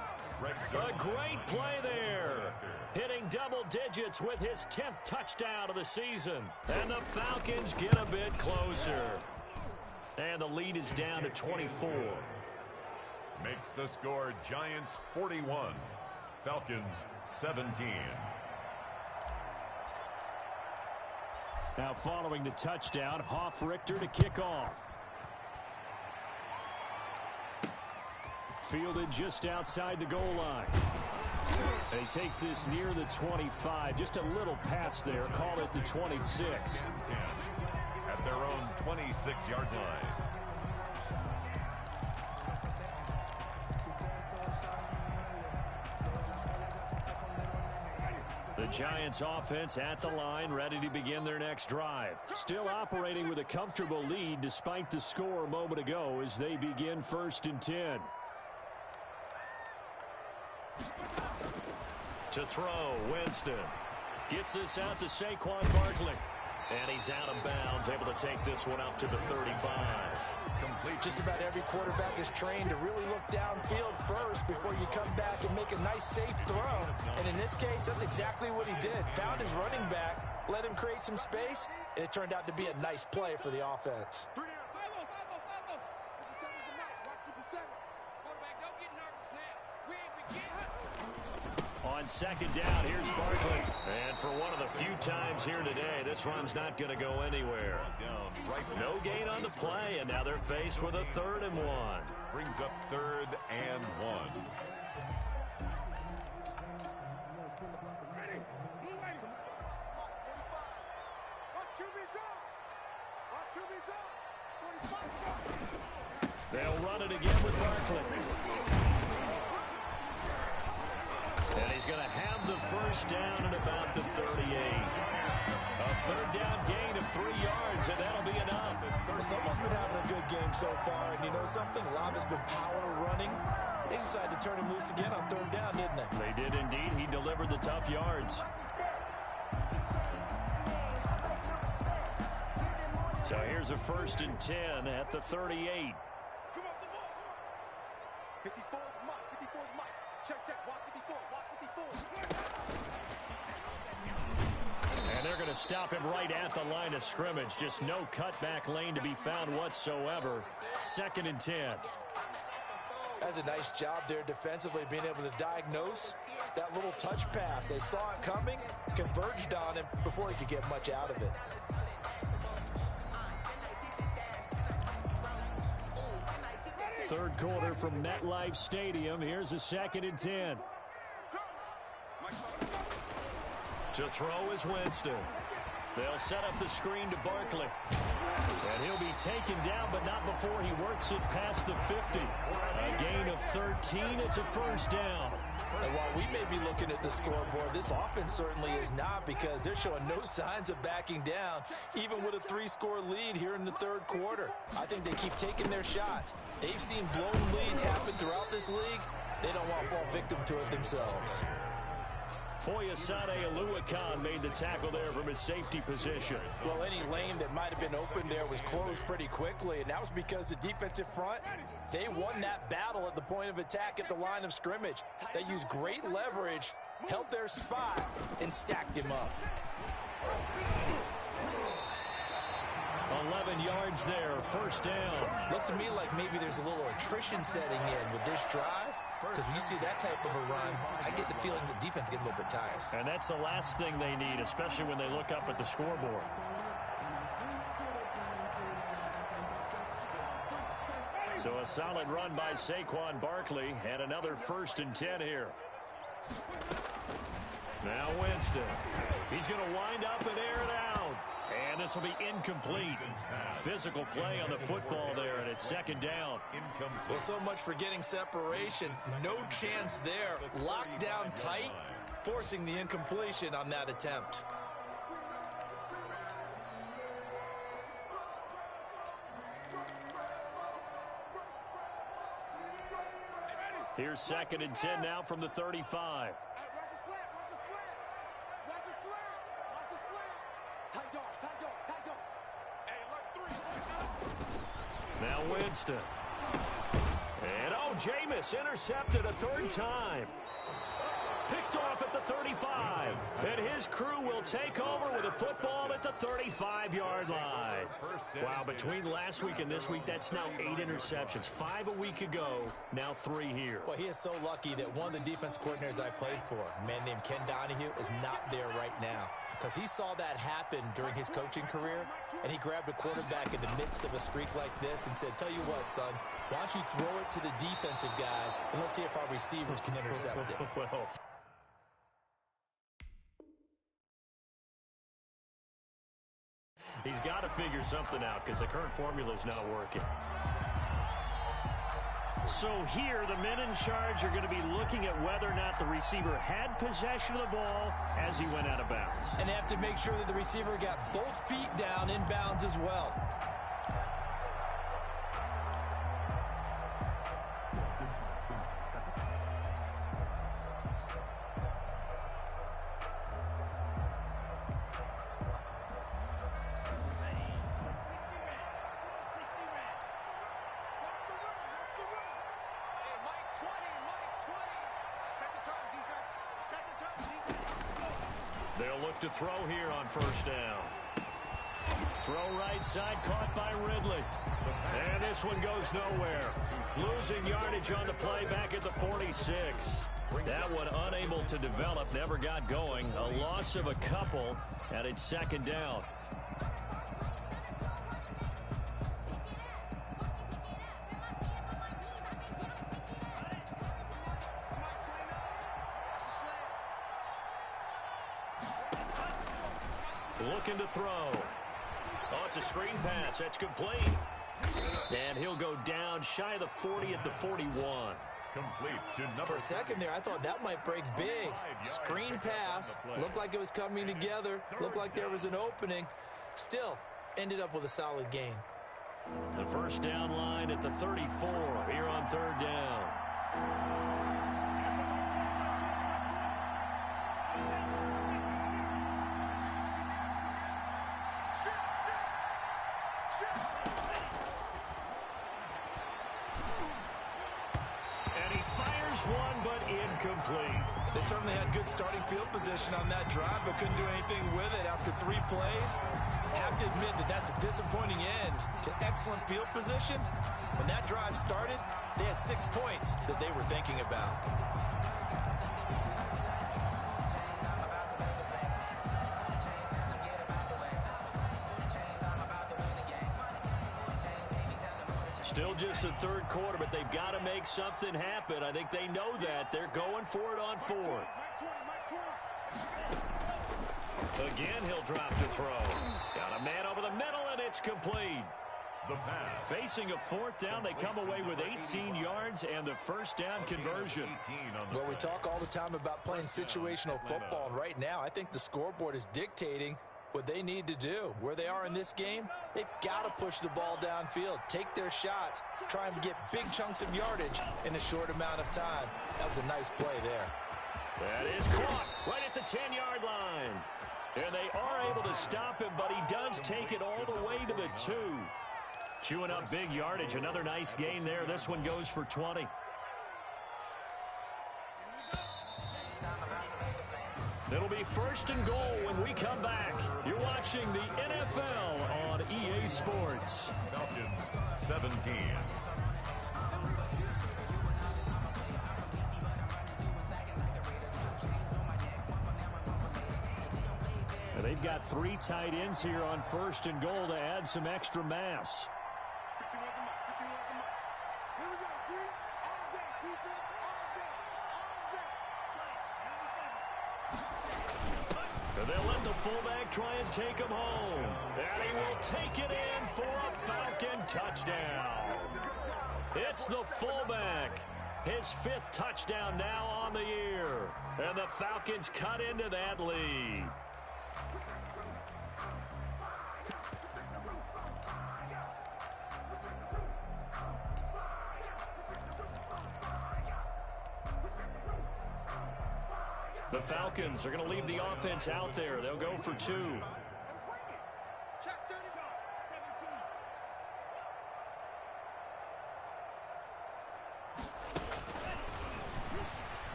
A great play there. Hitting double digits with his 10th touchdown of the season. And the Falcons get a bit closer. And the lead is down to 24. Makes the score Giants 41, Falcons 17. Now following the touchdown, Hoff-Richter to kick off. Fielded just outside the goal line. And he takes this near the 25. Just a little pass there. Call it the 26. At their own 26-yard line. The Giants offense at the line, ready to begin their next drive. Still operating with a comfortable lead despite the score a moment ago as they begin 1st and 10. To throw, Winston. Gets this out to Saquon Barkley. And he's out of bounds, able to take this one up to the 35. Complete. Just about every quarterback is trained to really look downfield first before you come back and make a nice, safe throw. And in this case, that's exactly what he did. Found his running back, let him create some space, and it turned out to be a nice play for the offense. On 2nd down, here's Barkley. And for one of the few times here today, this run's not going to go anywhere. No gain on the play, and now they're faced with a 3rd and 1. Brings up 3rd and 1. They'll run it again with Barkley. And he's going to have the 1st down at about the 38. A 3rd down gain of 3 yards, and that'll be enough. Someone's been having a good game so far, and you know something? A lot has been power running. They decided to turn him loose again on 3rd down, didn't they? They did indeed. He delivered the tough yards. So here's a 1st and 10 at the 38. 54 is Mike. 54 is Mike. Check. Watch 54. Watch 54. And they're going to stop him right at the line of scrimmage. Just no cutback lane to be found whatsoever. 2nd and 10. That's a nice job there defensively, being able to diagnose that little touch pass. They saw it coming, converged on him before he could get much out of it. Third quarter from MetLife Stadium. Here's a 2nd and 10. To throw is Winston. They'll set up the screen to Barkley. And he'll be taken down, but not before he works it past the 50. A gain of 13. It's a 1st down. And while we may be looking at the scoreboard, this offense certainly is not, because they're showing no signs of backing down, even with a 3-score lead here in the third quarter. I think they keep taking their shots. They've seen blown leads happen throughout this league. They don't want to fall victim to it themselves. Foyesade Aluakan made the tackle there from his safety position. Well, any lane that might have been open there was closed pretty quickly, and that was because the defensive front, they won that battle at the point of attack at the line of scrimmage. They used great leverage, held their spot, and stacked him up. 11 yards there, first down. Looks to me like maybe there's a little attrition setting in with this drive, because when you see that type of a run, I get the feeling the defense getting a little bit tired. And that's the last thing they need, especially when they look up at the scoreboard. So a solid run by Saquon Barkley, and another 1st and 10 here. Now Winston. He's going to wind up and air it out. And this will be incomplete. Physical play on the football there, and it's 2nd down. Well, so much for getting separation. No chance there. Locked down tight, forcing the incompletion on that attempt. Here's 2nd and 10 now from the 35. Now Winston. And Jameis intercepted a 3rd time. Picked off at the 35. And his crew will take over with a football at the 35-yard line. Wow, between last week and this week, that's now 8 interceptions. 5 a week ago, now 3 here. Well, he is so lucky that one of the defense coordinators I played for, a man named Ken Donahue, is not there right now, because he saw that happen during his coaching career, and he grabbed a quarterback in the midst of a streak like this and said, tell you what, son, why don't you throw it to the defensive guys, and let's see if our receivers can intercept it. Well, he's got to figure something out, because the current formula is not working. So here, the men in charge are going to be looking at whether or not the receiver had possession of the ball as he went out of bounds. And they have to make sure that the receiver got both feet down in bounds as well. They'll look to throw here on 1st down. Throw right side, caught by Ridley. And this one goes nowhere. Losing yardage on the play back at the 46. That one unable to develop, never got going. A loss of a couple, and it's 2nd down. Looking to throw. Oh, it's a screen pass. That's complete. And he'll go down shy of the 40 at the 41. Complete to number. For a second there, I thought that might break big. Screen pass. Looked like it was coming together. Looked like there was an opening. Still, ended up with a solid gain. The 1st down line at the 34 here on 3rd down. One, but incomplete. They certainly had good starting field position on that drive, but couldn't do anything with it after 3 plays. Have to admit that that's a disappointing end to excellent field position. When that drive started, they had 6 points that they were thinking about. Still just the 3rd quarter, but they've got to make something happen. I think they know that. They're going for it on 4th. Again, he'll drop to throw. Got a man over the middle, and it's complete. The pass. Facing a fourth down, they come away with 18 yards and the first down conversion. Well, we talk all the time about playing situational football, and right now I think the scoreboard is dictating what they need to do. Where they are in this game, they've got to push the ball downfield, take their shots, try and get big chunks of yardage in a short amount of time. That was a nice play there. That is caught right at the 10-yard line. And they are able to stop him, but he does take it all the way to the 2. Chewing up big yardage. Another nice gain there. This one goes for 20. It'll be first and goal when we come back. You're watching the NFL on EA Sports. Falcons 17. They've got 3 tight ends here on first and goal to add some extra mass. They'll let the fullback try and take him home. And he will take it in for a Falcon touchdown. It's the fullback. His 5th touchdown now on the year. And the Falcons cut into that lead. The Falcons are going to leave the offense out there. They'll go for 2.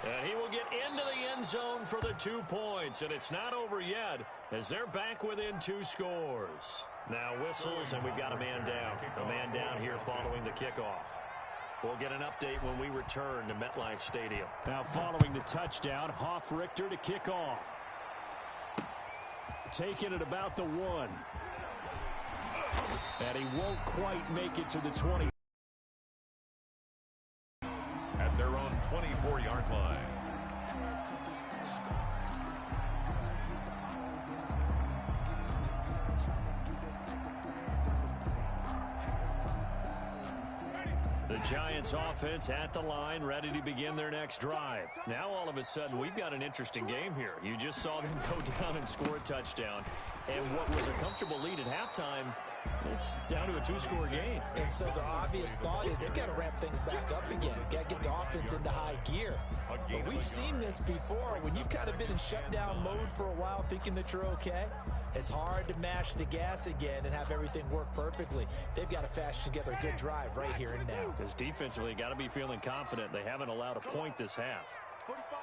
And he will get into the end zone for the 2 points. And it's not over yet as they're back within 2 scores. Now whistles, and we've got a man down. A man down here following the kickoff. We'll get an update when we return to MetLife Stadium. Now following the touchdown, Hoff-Richter to kick off. Taking it about the 1. And he won't quite make it to the 20. At their own 24-yard line. The Giants offense at the line, ready to begin their next drive. Now all of a sudden we've got an interesting game here. You just saw them go down and score a touchdown. And what was a comfortable lead at halftime, it's down to a 2-score game. And so the obvious thought is they've got to ramp things back up again. Got to get the offense into high gear. But we've seen this before. When you've kind of been in shutdown mode for a while thinking that you're okay, it's hard to mash the gas again and have everything work perfectly. They've got to fashion together a good drive right here and now. Because defensively, got to be feeling confident. They haven't allowed a point this half. 45.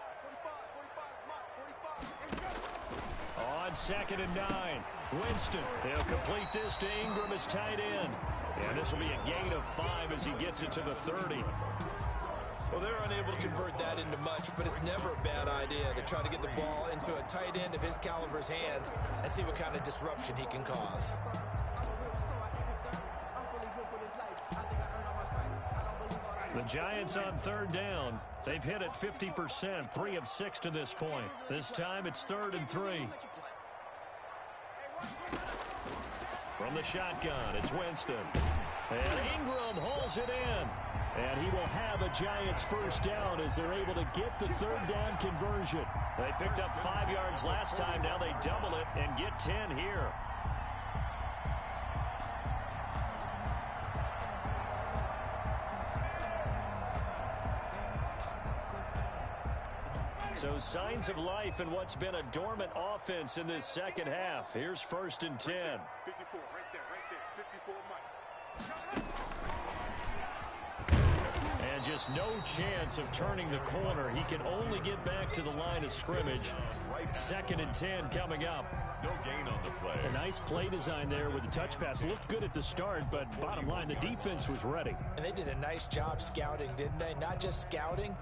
On 2nd and 9, Winston. He'll complete this to Ingram as tight end. And this will be a gain of 5 as he gets it to the 30. Well, they're unable to convert that into much, but it's never a bad idea to try to get the ball into a tight end of his caliber's hands and see what kind of disruption he can cause. The Giants on 3rd down. They've hit it 50%, 3 of 6 to this point. This time it's 3rd and 3. From the shotgun, it's Winston. And Ingram hauls it in. And he will have a Giants first down as they're able to get the 3rd down conversion. They picked up 5 yards last time. Now they double it and get 10 here. So signs of life in what's been a dormant offense in this second half. Here's 1st and 10. 54, right there, 54, Mike. And just no chance of turning the corner. He can only get back to the line of scrimmage. 2nd and 10 coming up. No gain on the play. A nice play design there with the touch pass. Looked good at the start, but bottom line, the defense was ready. And they did a nice job scouting, didn't they? Not just scouting,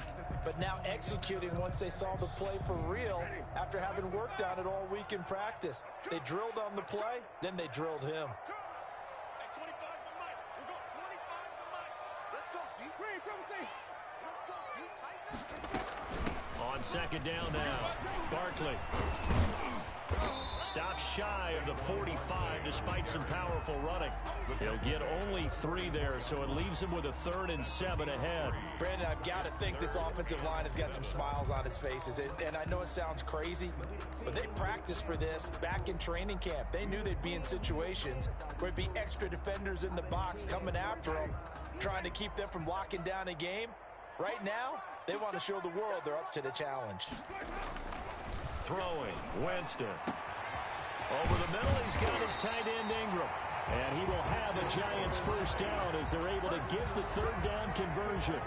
but now executing once they saw the play for real after having worked on it all week in practice. They drilled on the play, then they drilled him. Hey, 25 to Mike. We're going 25 to Mike. Let's go, D. Let's go, D. Tighten up. On 2nd down now, Barkley. Stops shy of the 45 despite some powerful running. He'll get only 3 there, so it leaves him with a 3rd and 7 ahead. Brandon, I've got to think this offensive line has got some smiles on its faces. And I know it sounds crazy, but they practiced for this back in training camp. They knew they'd be in situations where it'd be extra defenders in the box coming after them, trying to keep them from locking down a game. Right now, they want to show the world they're up to the challenge. Throwing, Winston. Over the middle, he's got his tight end Ingram. And he will have a Giants first down as they're able to get the 3rd down conversion.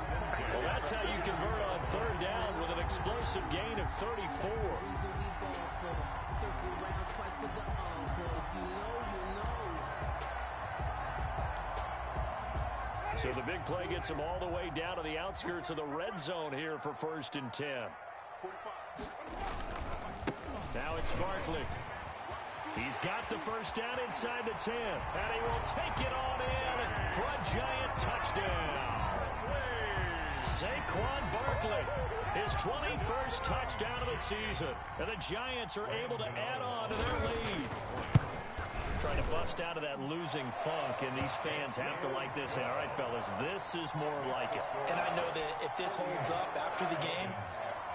Well, that's how you convert on 3rd down with an explosive gain of 34. So the big play gets him all the way down to the outskirts of the red zone here for 1st and 10. Now it's Barkley. He's got the first down inside the 10. And he will take it on in for a Giant touchdown. Saquon Barkley, his 21st touchdown of the season. And the Giants are able to add on to their lead. Trying to bust out of that losing funk, and these fans have to like this. All right, fellas, this is more like it. And I know that if this holds up after the game,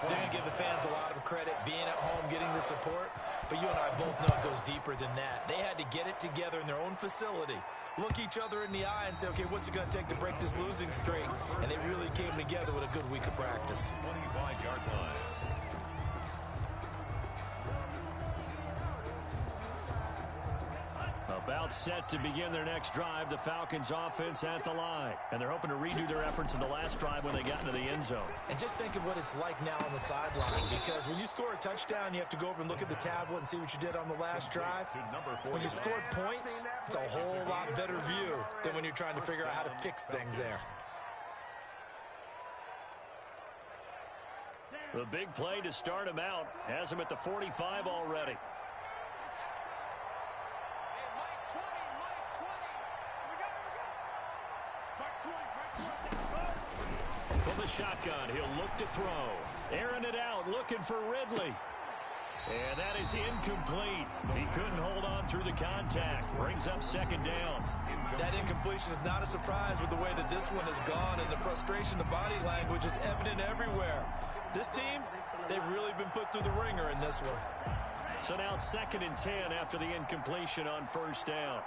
they're going to give the fans a lot of credit, being at home, getting the support. But you and I both know it goes deeper than that. They had to get it together in their own facility, look each other in the eye and say, okay, what's it going to take to break this losing streak? And they really came together with a good week of practice. 25-yard line. About set to begin their next drive, the Falcons offense at the line. And they're hoping to redo their efforts in the last drive when they got into the end zone. And just think of what it's like now on the sideline, because when you score a touchdown, you have to go over and look at the tablet and see what you did on the last drive. When you scored points, it's a whole lot better view than when you're trying to figure out how to fix things there. The big play to start him out has him at the 45 already. From the shotgun, he'll look to throw. Airing it out, looking for Ridley. And that is incomplete. He couldn't hold on through the contact. Brings up 2nd down. That incompletion is not a surprise with the way that this one has gone, and the frustration, the body language is evident everywhere. This team, they've really been put through the ringer in this one. So now 2nd and 10 after the incompletion on 1st down.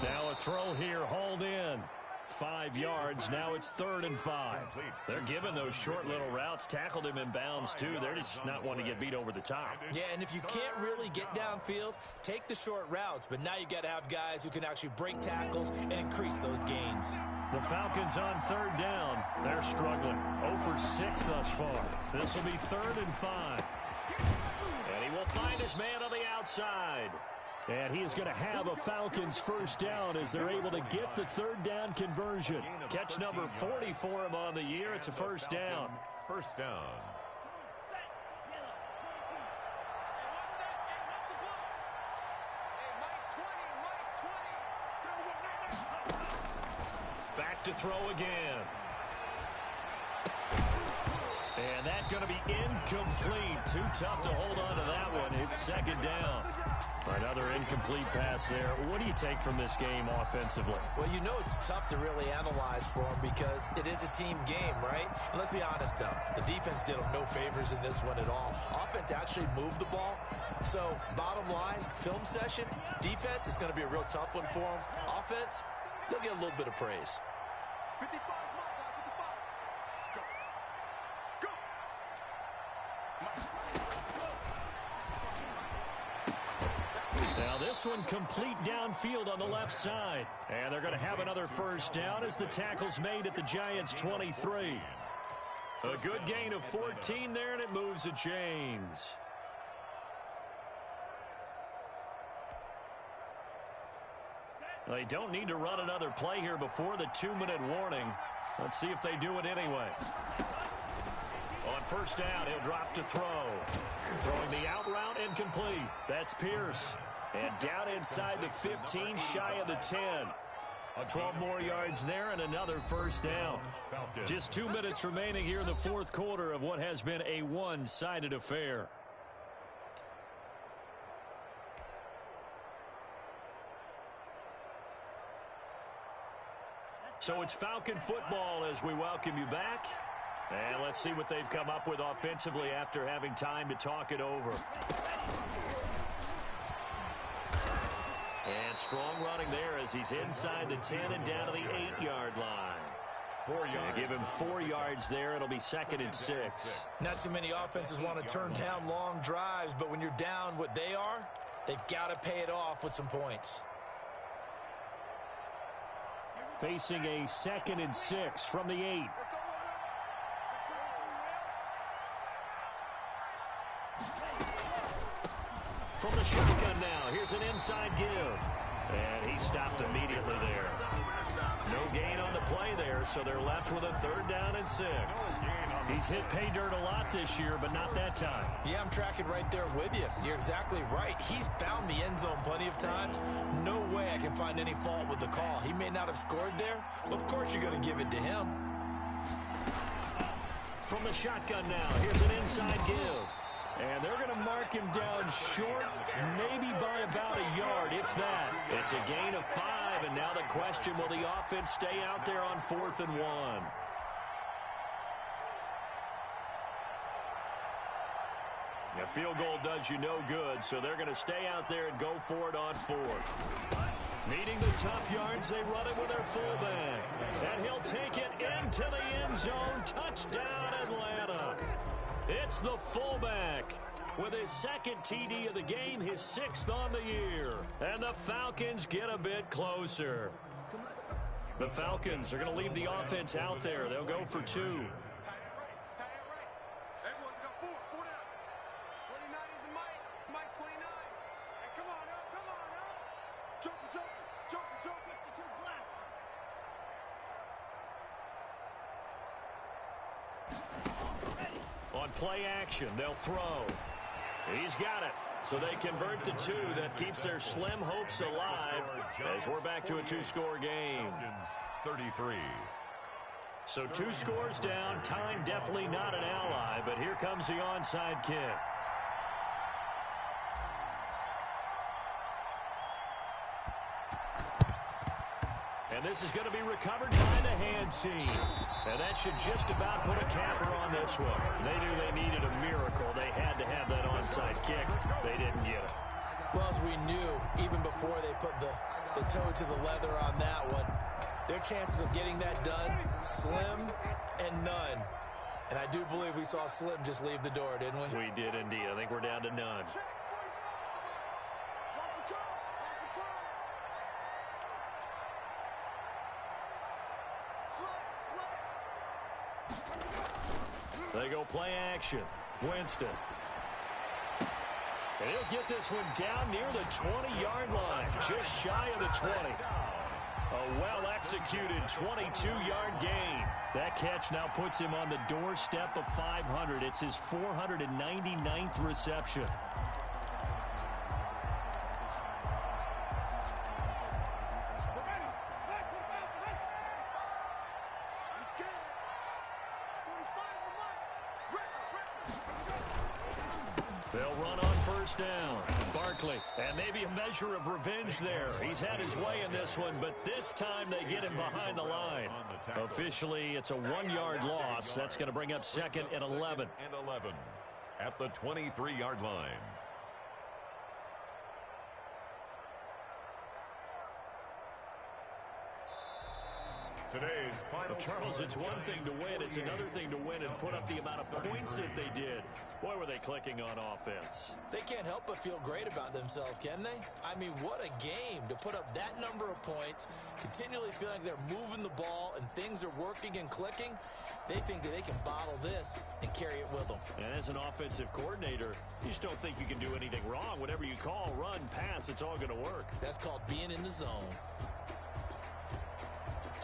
Now a throw here, hauled in. 5 yards. Now it's 3rd and 5. They're giving those short little routes. Tackled him in bounds, too. They're just not wanting to get beat over the top. Yeah, and if you can't really get downfield, take the short routes. But now you got to have guys who can actually break tackles and increase those gains. The Falcons on 3rd down. They're struggling. 0 for 6 thus far. This will be 3rd and 5. And he will find his man on the outside. And he is going to have a Falcons first down as they're able to get the 3rd down conversion. Catch number 40 for him on the year. It's a first down. First down. Back to throw again. And that's going to be incomplete. Too tough to hold on to that one. It's 2nd down. Another incomplete pass there. What do you take from this game offensively? Well, you know it's tough to really analyze for them because it is a team game, right? And let's be honest, though. The defense did them no favors in this one at all. Offense actually moved the ball. So, bottom line, film session, defense is going to be a real tough one for them. Offense, they'll get a little bit of praise. 55, 55. Go. Go. Now this one complete downfield on the left side. And they're going to have another first down as the tackle's made at the Giants' 23. A good gain of 14 there, and it moves the chains. They don't need to run another play here before the 2-minute warning. Let's see if they do it anyway. On first down, he'll drop to throw. Throwing the out route incomplete. That's Pierce. And down inside the 15, shy of the 10. 12 more yards there and another first down. Just 2 minutes remaining here in the fourth quarter of what has been a one-sided affair. So it's Falcon football as we welcome you back. And let's see what they've come up with offensively after having time to talk it over. And strong running there as he's inside the 10 and down to the 8-yard line. 4 yards. Give him 4 yards there. It'll be 2nd and 6. Not too many offenses want to turn down long drives, but when you're down what they are, they've got to pay it off with some points. Facing a 2nd and 6 from the 8. From the shotgun now, here's an inside give. And he stopped immediately there. No gain on the play there, so they're left with a 3rd down and 6. He's hit pay dirt a lot this year, but not that time. Yeah, I'm tracking right there with you. You're exactly right. He's found the end zone plenty of times. No way I can find any fault with the call. He may not have scored there, but of course you're going to give it to him. From the shotgun now, here's an inside give. And they're going to mark him down short, maybe by about a yard, if that. It's a gain of 5, and now the question, will the offense stay out there on 4th and 1? A field goal does you no good, so they're going to stay out there and go for it on 4th. Needing the tough yards, they run it with their fullback. And he'll take it into the end zone. Touchdown, Atlanta. It's the fullback with his 2nd TD of the game, his 6th on the year. And the Falcons get a bit closer. The Falcons are going to leave the offense out there. They'll go for 2. On play action, they'll throw. He's got it. So they convert the 2. That keeps their slim hopes alive as we're back to a 2-score game. 33. So 2 scores down. Time definitely not an ally, but here comes the onside kick. And this is going to be recovered by the hand team. And that should just about put a capper on this one. They knew they needed a miracle. They had to have that onside kick. They didn't get it. Well, as we knew, even before they put the toe to the leather on that one, their chances of getting that done, slim and none. And I do believe we saw Slim just leave the door, didn't we? We did indeed. I think we're down to none. They go play action. Winston. And he'll get this one down near the 20-yard line, just shy of the 20. A well-executed 22-yard gain. That catch now puts him on the doorstep of 500. It's his 499th reception. They'll run on first down. Barkley, and maybe a measure of revenge there. He's had his way in this one, but this time they get him behind the line. Officially, it's a 1-yard loss. That's going to bring up 2nd and 11. And 11 at the 23-yard line. Today's final Charles, it's one thing to win. It's another thing to win and put up the amount of points that they did. Boy, were they clicking on offense. They can't help but feel great about themselves, can they? I mean, what a game to put up that number of points, continually feel like they're moving the ball and things are working and clicking. They think that they can bottle this and carry it with them. And as an offensive coordinator, you just don't think you can do anything wrong. Whatever you call, run, pass, it's all going to work. That's called being in the zone.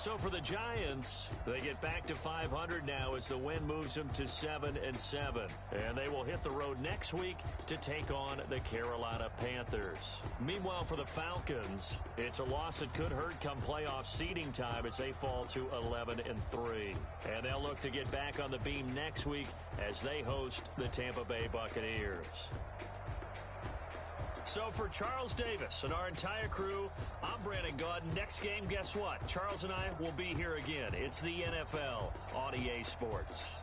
So for the Giants, they get back to 500 now as the win moves them to 7-7. And they will hit the road next week to take on the Carolina Panthers. Meanwhile, for the Falcons, it's a loss that could hurt come playoff seeding time as they fall to 11-3. And they'll look to get back on the beam next week as they host the Tampa Bay Buccaneers. So for Charles Davis and our entire crew, I'm Brandon Gaudin. Next game, guess what? Charles and I will be here again. It's the NFL on EA Sports.